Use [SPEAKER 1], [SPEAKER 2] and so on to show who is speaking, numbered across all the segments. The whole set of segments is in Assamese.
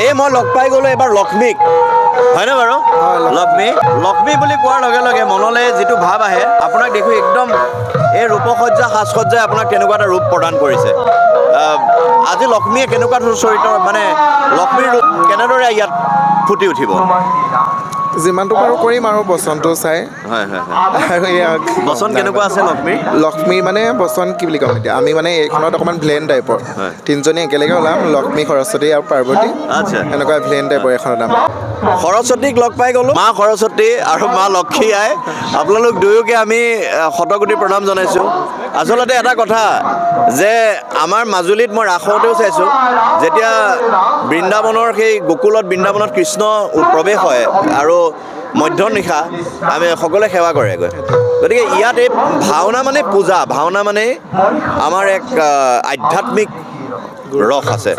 [SPEAKER 1] এই মই লগ পাই গ'লো এবাৰ লক্ষ্মীক হয়নে বাৰু লক্ষ্মী বুলি কোৱাৰ লগে লগে মনলৈ যিটো ভাৱ আহে আপোনাক দেখো একদম এই ৰূপসজ্জা সাজসজ্জাই আপোনাক কেনেকুৱা এটা ৰূপ প্ৰদান কৰিছে আজি লক্ষ্মীয়ে কেনেকুৱা চৰিত্ৰ মানে লক্ষ্মীৰ ৰূপ কেনেদৰে ইয়াত ফুটি উঠিব
[SPEAKER 2] যিমানটো পাৰোঁ কৰিম আৰু বচনটো চাই
[SPEAKER 1] হয়
[SPEAKER 2] আৰু
[SPEAKER 1] বচন কেনেকুৱা আছে
[SPEAKER 2] লক্ষ্মীৰ মানে বচন কি বুলি ক'ম এতিয়া আমি মানে এইখনত অকণমান ভিলেইন টাইপৰ তিনিজনী একেলগে ওলাম লক্ষ্মী সৰস্বতী আৰু পাৰ্বতী
[SPEAKER 1] আচ্ছা
[SPEAKER 2] এনেকুৱা ভিলেইন টাইপৰ এখনত নাম
[SPEAKER 1] সৰস্বতীক লগ পাই গ'লো মা সৰস্বতী আৰু মা লক্ষ্মী আই আপোনালোক দুয়োকে আমি শতকোটি প্ৰণাম জনাইছোঁ আচলতে এটা কথা যে আমাৰ মাজুলীত মই ৰাসতেও চাইছোঁ যেতিয়া বৃন্দাবনৰ সেই গোকুলত বৃন্দাবনত কৃষ্ণ প্ৰৱেশ হয় আৰু মধ্যনিশা আমি সকলোৱে সেৱা কৰেগৈ গতিকে ইয়াত এই ভাওনা মানে পূজা ভাওনা মানে আমাৰ এক আধ্যাত্মিক ৰস আছে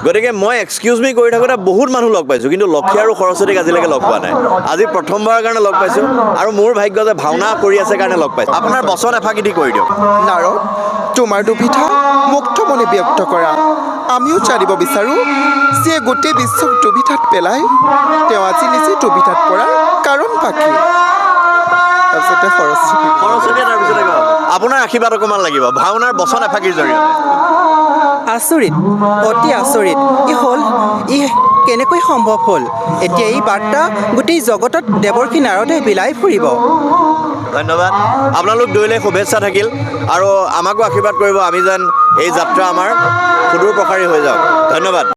[SPEAKER 1] গতিকে মই এক্সকিউজ মি কৰি থাকোঁতে বহুত মানুহ লগ পাইছোঁ কিন্তু লক্ষ্মী আৰু সৰস্বতীক আজিলৈকে লগ পোৱা নাই আজি প্ৰথমবাৰৰ কাৰণে লগ পাইছোঁ আৰু মোৰ ভাগ্য যে ভাওনা কৰি আছে কাৰণে লগ পাইছোঁ আপোনাৰ বচন এফাঁকি কৰি দিয়ক
[SPEAKER 2] নাৰদ তোমাৰ দুবিধা মুক্ত মনে ব্যক্ত কৰা আমিও জানিব বিচাৰোঁ যে গোটেই বিশ্বক দুবিধাত পেলাই তেওঁ আজি নিজে দুবিধাত পৰাৰ কাৰণ বাকী তাৰপিছতে
[SPEAKER 1] সৰস্বতীয়ে তাৰপিছতে আপোনাৰ আশীৰ্বাদ অকণমান লাগিব ভাওনাৰ বচন এফাঁকিৰ জৰিয়তে
[SPEAKER 3] আচৰিত অতি আচৰিত ই কেনেকৈ সম্ভৱ হ'ল এতিয়া এই বাৰ্তা গোটেই জগতত দেৱৰ্ষি নাৰদে বিলাই ফুৰিব
[SPEAKER 1] ধন্যবাদ আপোনালোক দুয়োলৈ শুভেচ্ছা থাকিল আৰু আমাকো আশীৰ্বাদ কৰিব আমি যেন এই যাত্ৰা আমাৰ সুদূৰ প্ৰসাৰী হৈ যাওক ধন্যবাদ